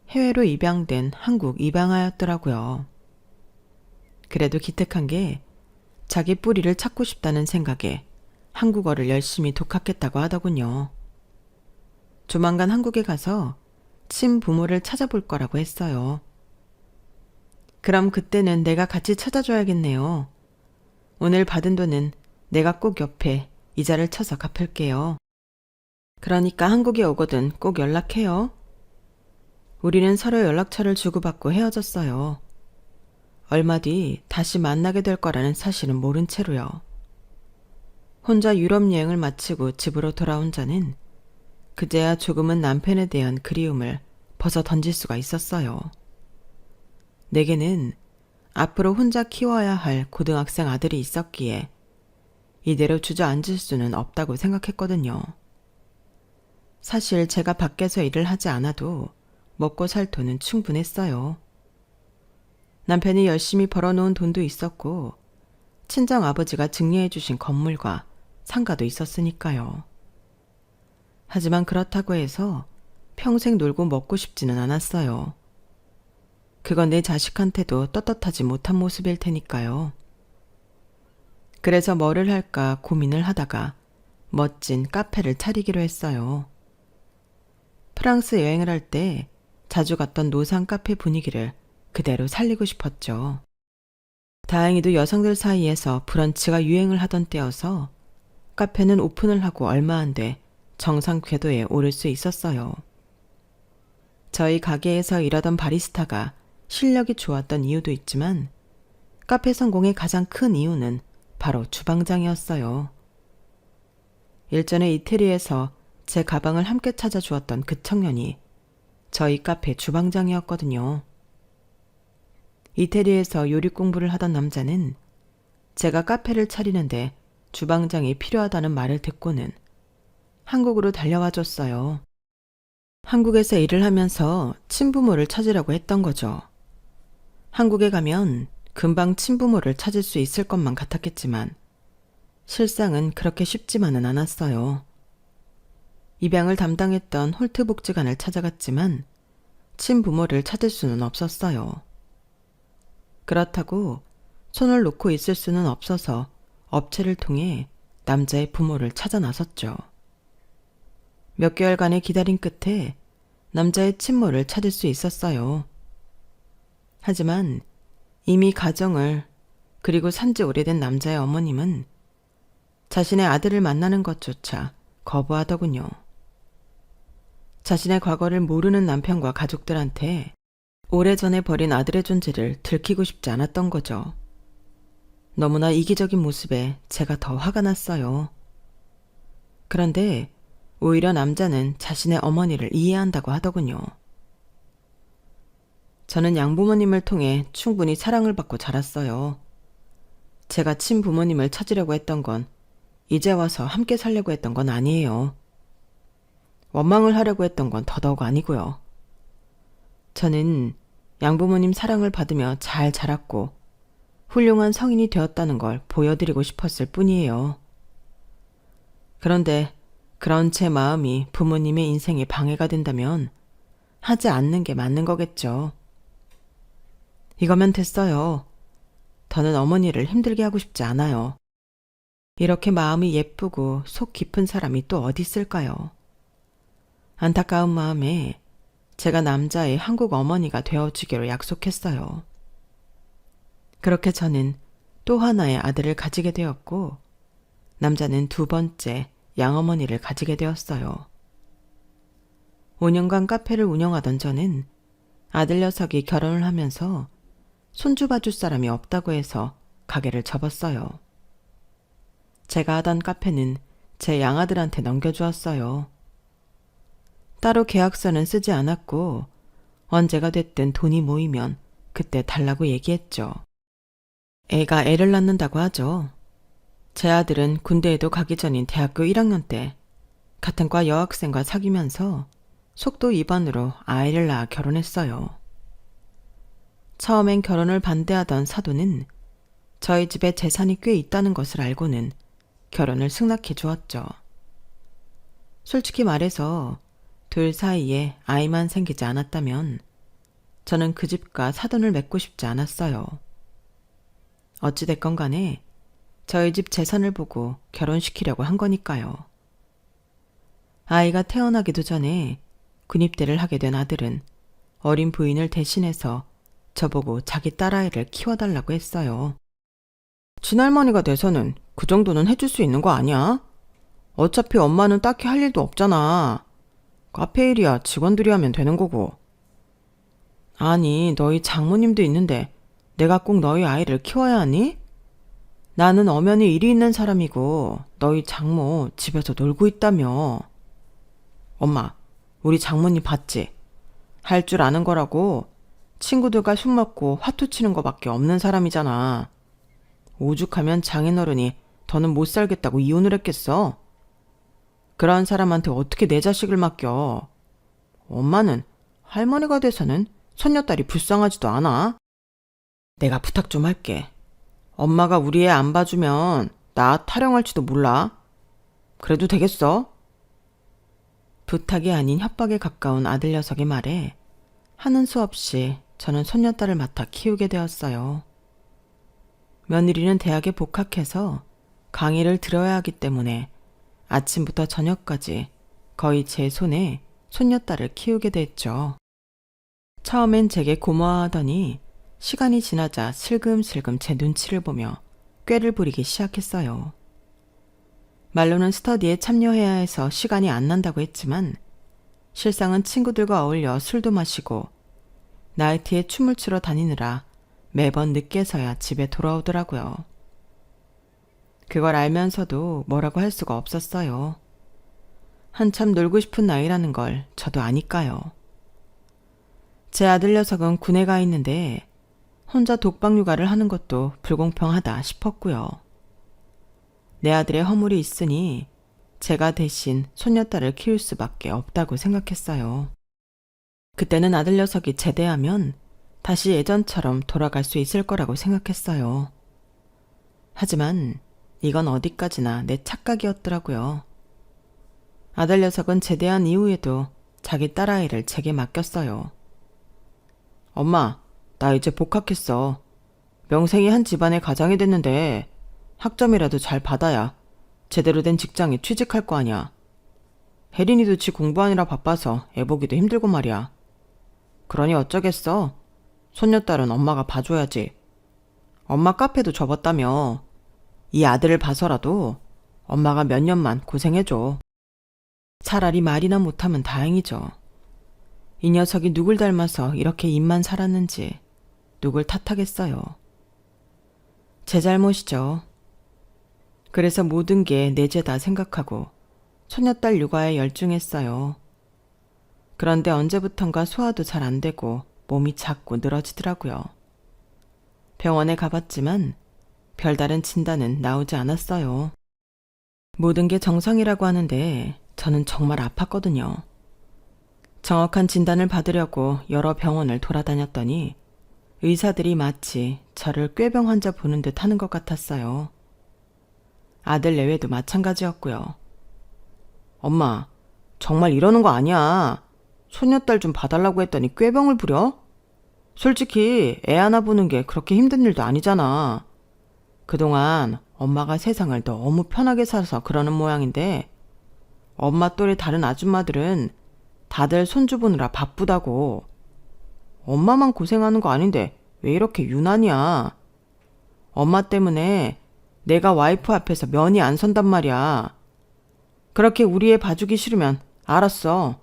해외로 입양된 한국 입양아였더라고요. 그래도 기특한 게 자기 뿌리를 찾고 싶다는 생각에 한국어를 열심히 독학했다고 하더군요. 조만간 한국에 가서 친부모를 찾아볼 거라고 했어요. 그럼 그때는 내가 같이 찾아줘야겠네요. 오늘 받은 돈은 내가 꼭 옆에 이자를 쳐서 갚을게요. 그러니까 한국에 오거든 꼭 연락해요. 우리는 서로 연락처를 주고받고 헤어졌어요. 얼마 뒤 다시 만나게 될 거라는 사실은 모른 채로요. 혼자 유럽 여행을 마치고 집으로 돌아온 저는 그제야 조금은 남편에 대한 그리움을 벗어 던질 수가 있었어요. 내게는 앞으로 혼자 키워야 할 고등학생 아들이 있었기에 이대로 주저앉을 수는 없다고 생각했거든요. 사실 제가 밖에서 일을 하지 않아도 먹고 살 돈은 충분했어요. 남편이 열심히 벌어놓은 돈도 있었고 친정 아버지가 증여해 주신 건물과 상가도 있었으니까요. 하지만 그렇다고 해서 평생 놀고 먹고 싶지는 않았어요. 그건 내 자식한테도 떳떳하지 못한 모습일 테니까요. 그래서 뭐를 할까 고민을 하다가 멋진 카페를 차리기로 했어요. 프랑스 여행을 할 때 자주 갔던 노상 카페 분위기를 그대로 살리고 싶었죠. 다행히도 여성들 사이에서 브런치가 유행을 하던 때여서 카페는 오픈을 하고 얼마 안 돼 정상 궤도에 오를 수 있었어요. 저희 가게에서 일하던 바리스타가 실력이 좋았던 이유도 있지만 카페 성공의 가장 큰 이유는 바로 주방장이었어요. 일전에 이태리에서 제 가방을 함께 찾아주었던 그 청년이 저희 카페 주방장이었거든요. 이태리에서 요리 공부를 하던 남자는 제가 카페를 차리는데 주방장이 필요하다는 말을 듣고는 한국으로 달려와 줬어요. 한국에서 일을 하면서 친부모를 찾으려고 했던 거죠. 한국에 가면 금방 친부모를 찾을 수 있을 것만 같았겠지만 실상은 그렇게 쉽지만은 않았어요. 입양을 담당했던 홀트 복지관을 찾아갔지만 친부모를 찾을 수는 없었어요. 그렇다고 손을 놓고 있을 수는 없어서 업체를 통해 남자의 부모를 찾아 나섰죠. 몇 개월간의 기다림 끝에 남자의 친모를 찾을 수 있었어요. 하지만 이미 가정을 그리고 산지 오래된 남자의 어머님은 자신의 아들을 만나는 것조차 거부하더군요. 자신의 과거를 모르는 남편과 가족들한테 오래전에 버린 아들의 존재를 들키고 싶지 않았던 거죠. 너무나 이기적인 모습에 제가 더 화가 났어요. 그런데 오히려 남자는 자신의 어머니를 이해한다고 하더군요. 저는 양부모님을 통해 충분히 사랑을 받고 자랐어요. 제가 친부모님을 찾으려고 했던 건 이제 와서 함께 살려고 했던 건 아니에요. 원망을 하려고 했던 건 더더욱 아니고요. 저는 양부모님 사랑을 받으며 잘 자랐고 훌륭한 성인이 되었다는 걸 보여드리고 싶었을 뿐이에요. 그런데 그런 제 마음이 부모님의 인생에 방해가 된다면 하지 않는 게 맞는 거겠죠. 이거면 됐어요. 더는 어머니를 힘들게 하고 싶지 않아요. 이렇게 마음이 예쁘고 속 깊은 사람이 또 어디 있을까요? 안타까운 마음에 제가 남자의 한국 어머니가 되어주기로 약속했어요. 그렇게 저는 또 하나의 아들을 가지게 되었고 남자는 두 번째 양어머니를 가지게 되었어요. 5년간 카페를 운영하던 저는 아들 녀석이 결혼을 하면서 손주 봐줄 사람이 없다고 해서 가게를 접었어요. 제가 하던 카페는 제 양아들한테 넘겨주었어요. 따로 계약서는 쓰지 않았고 언제가 됐든 돈이 모이면 그때 달라고 얘기했죠. 애가 애를 낳는다고 하죠. 제 아들은 군대에도 가기 전인 대학교 1학년 때 같은 과 여학생과 사귀면서 속도 위반으로 아이를 낳아 결혼했어요. 처음엔 결혼을 반대하던 사돈은 저희 집에 재산이 꽤 있다는 것을 알고는 결혼을 승낙해 주었죠. 솔직히 말해서 둘 사이에 아이만 생기지 않았다면 저는 그 집과 사돈을 맺고 싶지 않았어요. 어찌됐건 간에 저희 집 재산을 보고 결혼시키려고 한 거니까요. 아이가 태어나기도 전에 군입대를 하게 된 아들은 어린 부인을 대신해서 저보고 자기 딸아이를 키워달라고 했어요. 친할머니가 돼서는 그 정도는 해줄 수 있는 거 아니야? 어차피 엄마는 딱히 할 일도 없잖아. 카페 일이야 직원들이 하면 되는 거고. 아니, 너희 장모님도 있는데 내가 꼭 너희 아이를 키워야 하니? 나는 엄연히 일이 있는 사람이고 너희 장모 집에서 놀고 있다며. 엄마, 우리 장모님 봤지? 할 줄 아는 거라고. 친구들과 술 먹고 화투 치는 거밖에 없는 사람이잖아. 오죽하면 장인어른이 더는 못 살겠다고 이혼을 했겠어? 그런 사람한테 어떻게 내 자식을 맡겨? 엄마는 할머니가 돼서는 손녀딸이 불쌍하지도 않아. 내가 부탁 좀 할게. 엄마가 우리 애 안 봐주면 나 타령할지도 몰라. 그래도 되겠어? 부탁이 아닌 협박에 가까운 아들 녀석의 말에 하는 수 없이 저는 손녀딸을 맡아 키우게 되었어요. 며느리는 대학에 복학해서 강의를 들어야 하기 때문에 아침부터 저녁까지 거의 제 손에 손녀딸을 키우게 됐죠. 처음엔 제게 고마워하더니 시간이 지나자 슬금슬금 제 눈치를 보며 꾀를 부리기 시작했어요. 말로는 스터디에 참여해야 해서 시간이 안 난다고 했지만 실상은 친구들과 어울려 술도 마시고 나이트에 춤을 추러 다니느라 매번 늦게서야 집에 돌아오더라고요. 그걸 알면서도 뭐라고 할 수가 없었어요. 한참 놀고 싶은 나이라는 걸 저도 아니까요. 제 아들 녀석은 군에 가 있는데 혼자 독박 육아를 하는 것도 불공평하다 싶었고요. 내 아들의 허물이 있으니 제가 대신 손녀딸을 키울 수밖에 없다고 생각했어요. 그때는 아들 녀석이 제대하면 다시 예전처럼 돌아갈 수 있을 거라고 생각했어요. 하지만 이건 어디까지나 내 착각이었더라고요. 아들 녀석은 제대한 이후에도 자기 딸아이를 제게 맡겼어요. 엄마, 나 이제 복학했어. 명생이 한 집안의 가장이 됐는데 학점이라도 잘 받아야 제대로 된 직장에 취직할 거 아니야. 혜린이도 지 공부하느라 바빠서 애 보기도 힘들고 말이야. 그러니 어쩌겠어. 손녀딸은 엄마가 봐줘야지. 엄마 카페도 접었다며. 이 아들을 봐서라도 엄마가 몇 년만 고생해줘. 차라리 말이나 못하면 다행이죠. 이 녀석이 누굴 닮아서 이렇게 입만 살았는지 누굴 탓하겠어요. 제 잘못이죠. 그래서 모든 게 내 죄다 생각하고 손녀딸 육아에 열중했어요. 그런데 언제부턴가 소화도 잘 안 되고 몸이 자꾸 늘어지더라고요. 병원에 가봤지만 별다른 진단은 나오지 않았어요. 모든 게 정상이라고 하는데 저는 정말 아팠거든요. 정확한 진단을 받으려고 여러 병원을 돌아다녔더니 의사들이 마치 저를 꾀병 환자 보는 듯 하는 것 같았어요. 아들 내외도 마찬가지였고요. 엄마, 정말 이러는 거 아니야. 손녀딸 좀 봐달라고 했더니 꾀병을 부려? 솔직히 애 하나 보는 게 그렇게 힘든 일도 아니잖아. 그동안 엄마가 세상을 너무 편하게 살아서 그러는 모양인데 엄마 또래 다른 아줌마들은 다들 손주 보느라 바쁘다고. 엄마만 고생하는 거 아닌데 왜 이렇게 유난이야. 엄마 때문에 내가 와이프 앞에서 면이 안 선단 말이야. 그렇게 우리 애 봐주기 싫으면 알았어.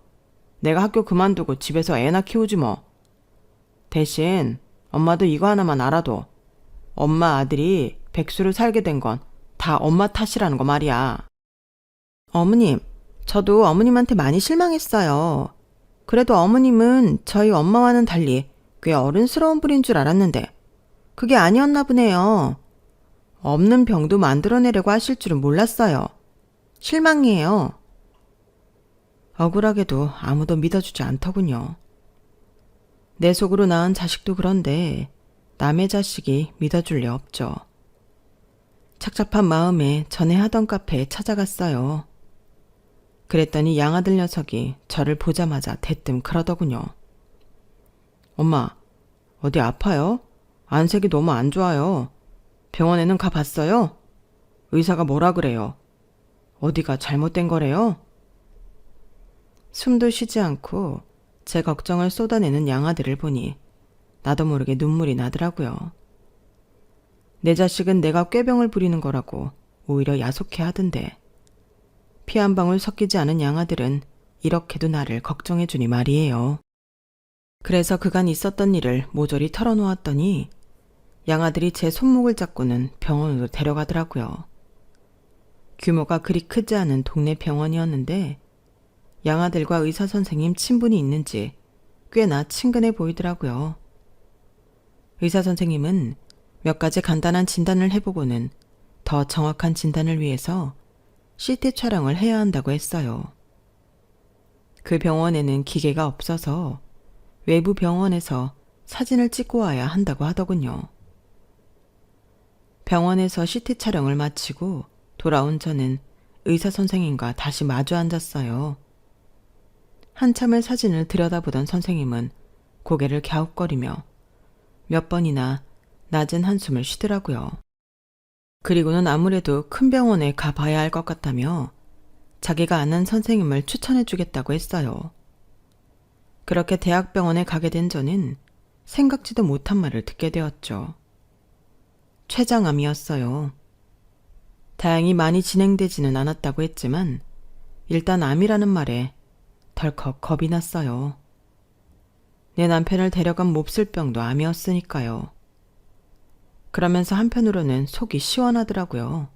내가 학교 그만두고 집에서 애나 키우지 뭐. 대신 엄마도 이거 하나만 알아둬. 엄마 아들이 백수로 살게 된 건 다 엄마 탓이라는 거 말이야. 어머님, 저도 어머님한테 많이 실망했어요. 그래도 어머님은 저희 엄마와는 달리 꽤 어른스러운 분인 줄 알았는데 그게 아니었나 보네요. 없는 병도 만들어내려고 하실 줄은 몰랐어요. 실망이에요. 억울하게도 아무도 믿어주지 않더군요. 내 속으로 낳은 자식도 그런데 남의 자식이 믿어줄 리 없죠. 착잡한 마음에 전에 하던 카페에 찾아갔어요. 그랬더니 양아들 녀석이 저를 보자마자 대뜸 그러더군요. 엄마, 어디 아파요? 안색이 너무 안 좋아요. 병원에는 가봤어요? 의사가 뭐라 그래요? 어디가 잘못된 거래요? 숨도 쉬지 않고 제 걱정을 쏟아내는 양아들을 보니 나도 모르게 눈물이 나더라고요. 내 자식은 내가 꾀병을 부리는 거라고 오히려 야속해 하던데 피 한 방울 섞이지 않은 양아들은 이렇게도 나를 걱정해주니 말이에요. 그래서 그간 있었던 일을 모조리 털어놓았더니 양아들이 제 손목을 잡고는 병원으로 데려가더라고요. 규모가 그리 크지 않은 동네 병원이었는데 양아들과 의사 선생님 친분이 있는지 꽤나 친근해 보이더라고요. 의사 선생님은 몇 가지 간단한 진단을 해보고는 더 정확한 진단을 위해서 CT 촬영을 해야 한다고 했어요. 그 병원에는 기계가 없어서 외부 병원에서 사진을 찍고 와야 한다고 하더군요. 병원에서 CT 촬영을 마치고 돌아온 저는 의사 선생님과 다시 마주 앉았어요. 한참을 사진을 들여다보던 선생님은 고개를 갸웃거리며 몇 번이나 낮은 한숨을 쉬더라고요. 그리고는 아무래도 큰 병원에 가봐야 할 것 같다며 자기가 아는 선생님을 추천해주겠다고 했어요. 그렇게 대학병원에 가게 된 저는 생각지도 못한 말을 듣게 되었죠. 췌장암이었어요. 다행히 많이 진행되지는 않았다고 했지만 일단 암이라는 말에 덜컥 겁이 났어요. 내 남편을 데려간 몹쓸 병도 암이었으니까요. 그러면서 한편으로는 속이 시원하더라고요.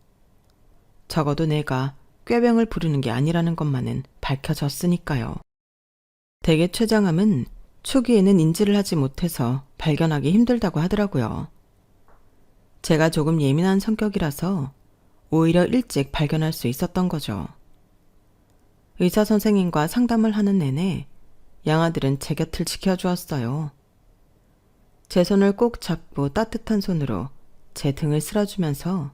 적어도 내가 꾀병을 부르는 게 아니라는 것만은 밝혀졌으니까요. 대개 췌장암은 초기에는 인지를 하지 못해서 발견하기 힘들다고 하더라고요. 제가 조금 예민한 성격이라서 오히려 일찍 발견할 수 있었던 거죠. 의사 선생님과 상담을 하는 내내 양아들은 제 곁을 지켜주었어요. 제 손을 꼭 잡고 따뜻한 손으로 제 등을 쓸어주면서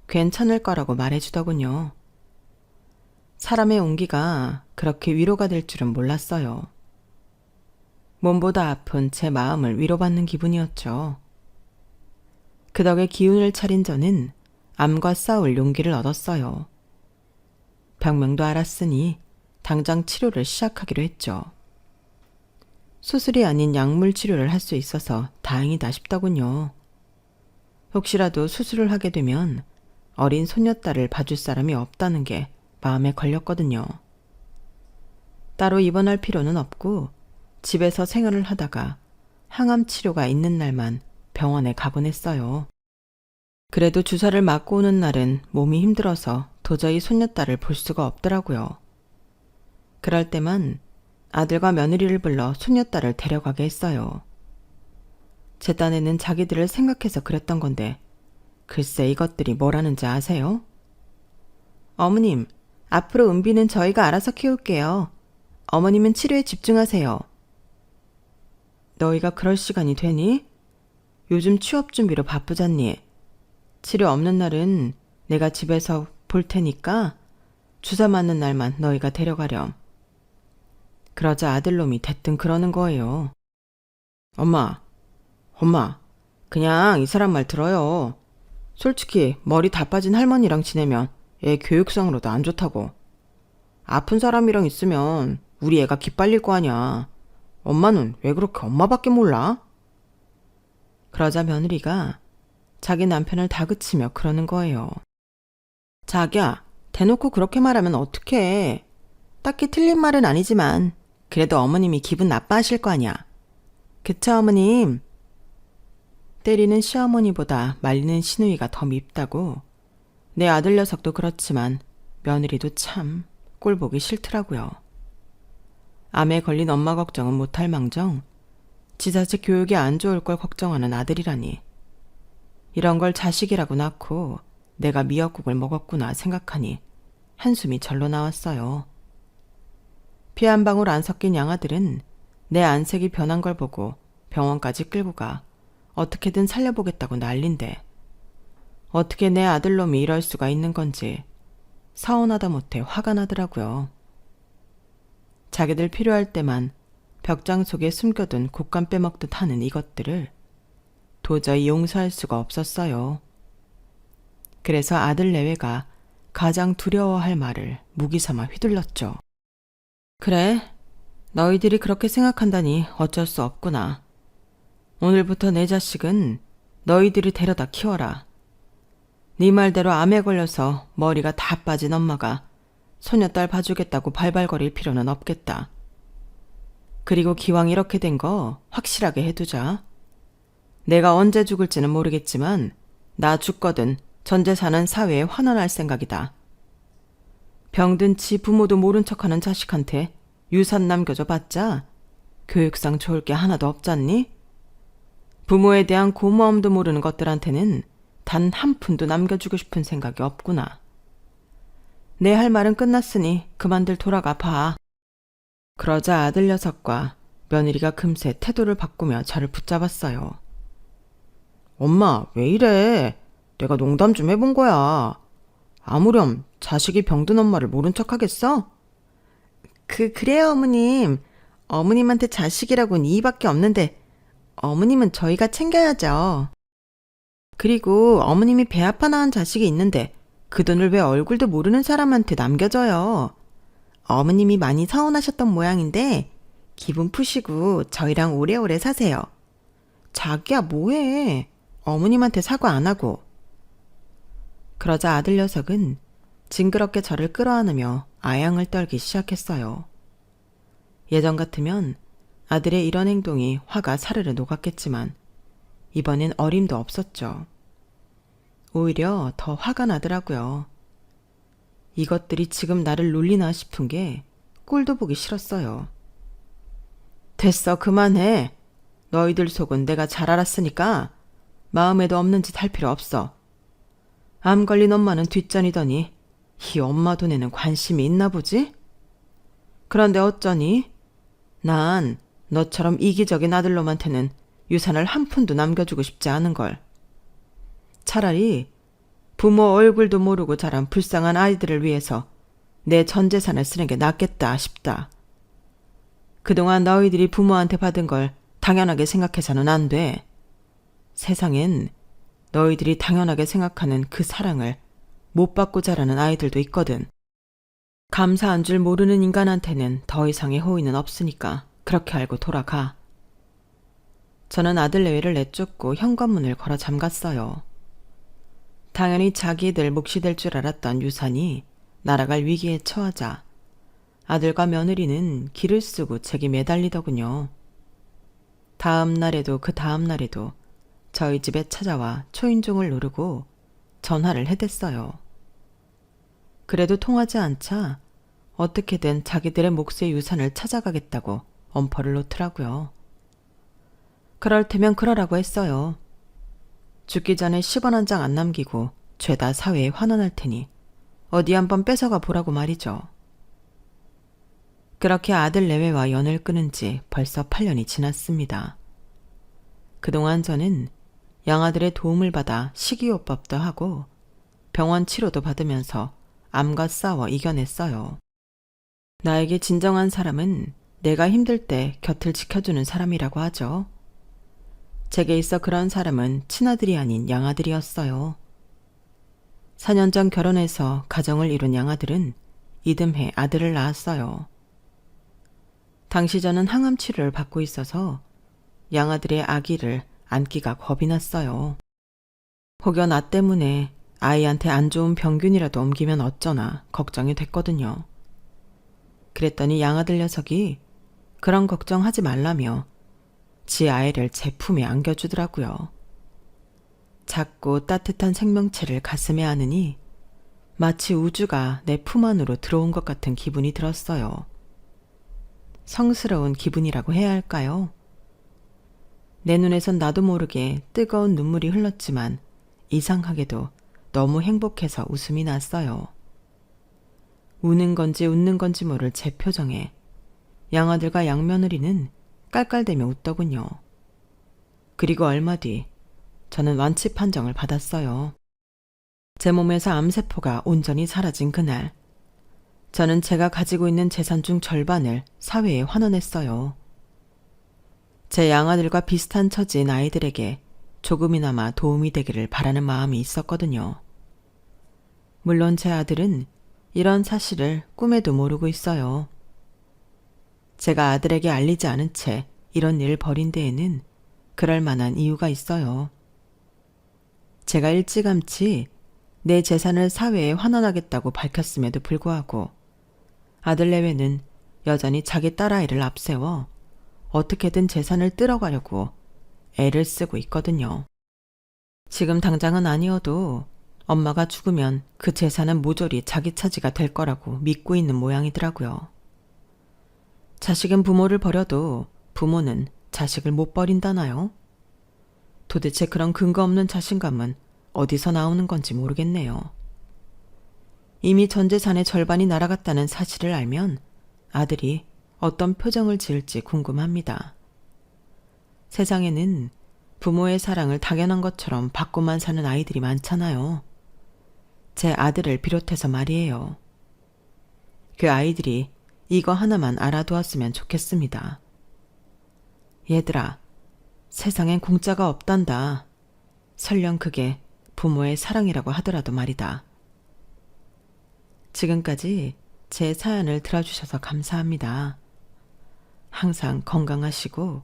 괜찮을 거라고 말해주더군요. 사람의 온기가 그렇게 위로가 될 줄은 몰랐어요. 몸보다 아픈 제 마음을 위로받는 기분이었죠. 그 덕에 기운을 차린 저는 암과 싸울 용기를 얻었어요. 병명도 알았으니 당장 치료를 시작하기로 했죠. 수술이 아닌 약물 치료를 할 수 있어서 다행이다 싶더군요. 혹시라도 수술을 하게 되면 어린 손녀딸을 봐줄 사람이 없다는 게 마음에 걸렸거든요. 따로 입원할 필요는 없고 집에서 생활을 하다가 항암 치료가 있는 날만 병원에 가곤 했어요. 그래도 주사를 맞고 오는 날은 몸이 힘들어서 도저히 손녀딸을 볼 수가 없더라고요. 그럴 때만 아들과 며느리를 불러 손녀딸을 데려가게 했어요. 제 딴에는 자기들을 생각해서 그랬던 건데 글쎄 이것들이 뭐라는지 아세요? 어머님, 앞으로 은비는 저희가 알아서 키울게요. 어머님은 치료에 집중하세요. 너희가 그럴 시간이 되니? 요즘 취업 준비로 바쁘잖니. 치료 없는 날은 내가 집에서 볼 테니까 주사 맞는 날만 너희가 데려가렴. 그러자 아들놈이 대뜸 그러는 거예요. 엄마, 그냥 이 사람 말 들어요. 솔직히 머리 다 빠진 할머니랑 지내면 애 교육상으로도 안 좋다고. 아픈 사람이랑 있으면 우리 애가 기빨릴 거 아냐. 엄마는 왜 그렇게 엄마밖에 몰라? 그러자 며느리가 자기 남편을 다그치며 그러는 거예요. 자기야, 대놓고 그렇게 말하면 어떡해. 딱히 틀린 말은 아니지만 그래도 어머님이 기분 나빠하실 거 아냐. 그쵸 어머님? 때리는 시어머니보다 말리는 시누이가 더 밉다고. 내 아들 녀석도 그렇지만 며느리도 참 꼴보기 싫더라고요. 암에 걸린 엄마 걱정은 못할 망정 지자체 교육이 안 좋을 걸 걱정하는 아들이라니. 이런 걸 자식이라고 낳고 내가 미역국을 먹었구나 생각하니 한숨이 절로 나왔어요. 피 한 방울 안 섞인 양아들은 내 안색이 변한 걸 보고 병원까지 끌고 가 어떻게든 살려보겠다고 난린데 어떻게 내 아들놈이 이럴 수가 있는 건지 서운하다 못해 화가 나더라고요. 자기들 필요할 때만 벽장 속에 숨겨둔 곶감 빼먹듯 하는 이것들을 도저히 용서할 수가 없었어요. 그래서 아들 내외가 가장 두려워할 말을 무기삼아 휘둘렀죠. 그래, 너희들이 그렇게 생각한다니 어쩔 수 없구나. 오늘부터 내 자식은 너희들이 데려다 키워라. 네 말대로 암에 걸려서 머리가 다 빠진 엄마가 소녀딸 봐주겠다고 발발거릴 필요는 없겠다. 그리고 기왕 이렇게 된 거 확실하게 해두자. 내가 언제 죽을지는 모르겠지만 나 죽거든 전 재산은 사회에 환원할 생각이다. 병든 지 부모도 모른 척하는 자식한테 유산 남겨줘 봤자 교육상 좋을 게 하나도 없잖니? 부모에 대한 고마움도 모르는 것들한테는 단 한 푼도 남겨주고 싶은 생각이 없구나. 내 할 말은 끝났으니 그만들 돌아가 봐. 그러자 아들 녀석과 며느리가 금세 태도를 바꾸며 저를 붙잡았어요. 엄마, 왜 이래? 내가 농담 좀 해본 거야. 아무렴 자식이 병든 엄마를 모른 척 하겠어? 그래요, 어머님. 어머님한테 자식이라고는 이밖에 없는데, 어머님은 저희가 챙겨야죠. 그리고 어머님이 배 아파 낳은 자식이 있는데, 그 돈을 왜 얼굴도 모르는 사람한테 남겨줘요? 어머님이 많이 서운하셨던 모양인데, 기분 푸시고 저희랑 오래오래 사세요. 자기야, 뭐해? 어머님한테 사과 안 하고. 그러자 아들 녀석은 징그럽게 저를 끌어안으며 아양을 떨기 시작했어요. 예전 같으면 아들의 이런 행동이 화가 사르르 녹았겠지만 이번엔 어림도 없었죠. 오히려 더 화가 나더라고요. 이것들이 지금 나를 놀리나 싶은 게 꼴도 보기 싫었어요. 됐어, 그만해. 너희들 속은 내가 잘 알았으니까 마음에도 없는 짓 할 필요 없어. 암 걸린 엄마는 뒷전이더니 이 엄마 돈에는 관심이 있나 보지? 그런데 어쩌니? 난 너처럼 이기적인 아들놈한테는 유산을 한 푼도 남겨주고 싶지 않은걸. 차라리 부모 얼굴도 모르고 자란 불쌍한 아이들을 위해서 내 전 재산을 쓰는 게 낫겠다 싶다. 그동안 너희들이 부모한테 받은 걸 당연하게 생각해서는 안 돼. 세상엔 너희들이 당연하게 생각하는 그 사랑을 못 받고 자라는 아이들도 있거든. 감사한 줄 모르는 인간한테는 더 이상의 호의는 없으니까 그렇게 알고 돌아가. 저는 아들 내외를 내쫓고 현관문을 걸어 잠갔어요. 당연히 자기들 몫이 될 줄 알았던 유산이 날아갈 위기에 처하자 아들과 며느리는 길을 쓰고 책이 매달리더군요. 다음 날에도 그 다음 날에도 저희 집에 찾아와 초인종을 누르고 전화를 해댔어요. 그래도 통하지 않자 어떻게든 자기들의 몫의 유산을 찾아가겠다고 엄포를 놓더라고요. 그럴 테면 그러라고 했어요. 죽기 전에 10원 한 장 안 남기고 죄다 사회에 환원할 테니 어디 한번 뺏어가 보라고 말이죠. 그렇게 아들 내외와 연을 끊은 지 벌써 8년이 지났습니다. 그동안 저는 양아들의 도움을 받아 식이요법도 하고 병원 치료도 받으면서 암과 싸워 이겨냈어요. 나에게 진정한 사람은 내가 힘들 때 곁을 지켜주는 사람이라고 하죠. 제게 있어 그런 사람은 친아들이 아닌 양아들이었어요. 4년 전 결혼해서 가정을 이룬 양아들은 이듬해 아들을 낳았어요. 당시 저는 항암 치료를 받고 있어서 양아들의 아기를 안기가 겁이 났어요. 혹여 나 때문에 아이한테 안 좋은 병균이라도 옮기면 어쩌나 걱정이 됐거든요. 그랬더니 양아들 녀석이 그런 걱정하지 말라며 지 아이를 제 품에 안겨주더라고요. 작고 따뜻한 생명체를 가슴에 안으니 마치 우주가 내 품 안으로 들어온 것 같은 기분이 들었어요. 성스러운 기분이라고 해야 할까요? 내 눈에선 나도 모르게 뜨거운 눈물이 흘렀지만 이상하게도 너무 행복해서 웃음이 났어요. 우는 건지 웃는 건지 모를 제 표정에 양아들과 양며느리는 깔깔대며 웃더군요. 그리고 얼마 뒤 저는 완치 판정을 받았어요. 제 몸에서 암세포가 온전히 사라진 그날, 저는 제가 가지고 있는 재산 중 절반을 사회에 환원했어요. 제 양아들과 비슷한 처지인 아이들에게 조금이나마 도움이 되기를 바라는 마음이 있었거든요. 물론 제 아들은 이런 사실을 꿈에도 모르고 있어요. 제가 아들에게 알리지 않은 채 이런 일을 벌인 데에는 그럴 만한 이유가 있어요. 제가 일찌감치 내 재산을 사회에 환원하겠다고 밝혔음에도 불구하고 아들 내외는 여전히 자기 딸아이를 앞세워 어떻게든 재산을 뜯어가려고 애를 쓰고 있거든요. 지금 당장은 아니어도 엄마가 죽으면 그 재산은 모조리 자기 차지가 될 거라고 믿고 있는 모양이더라고요. 자식은 부모를 버려도 부모는 자식을 못 버린다나요? 도대체 그런 근거 없는 자신감은 어디서 나오는 건지 모르겠네요. 이미 전 재산의 절반이 날아갔다는 사실을 알면 아들이 어떤 표정을 지을지 궁금합니다. 세상에는 부모의 사랑을 당연한 것처럼 받고만 사는 아이들이 많잖아요. 제 아들을 비롯해서 말이에요. 그 아이들이 이거 하나만 알아두었으면 좋겠습니다. 얘들아, 세상엔 공짜가 없단다. 설령 그게 부모의 사랑이라고 하더라도 말이다. 지금까지 제 사연을 들어주셔서 감사합니다. 항상 건강하시고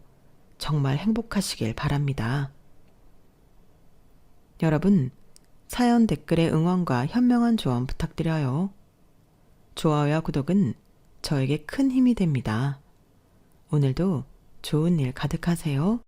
정말 행복하시길 바랍니다. 여러분, 사연 댓글에 응원과 현명한 조언 부탁드려요. 좋아요와 구독은 저에게 큰 힘이 됩니다. 오늘도 좋은 일 가득하세요.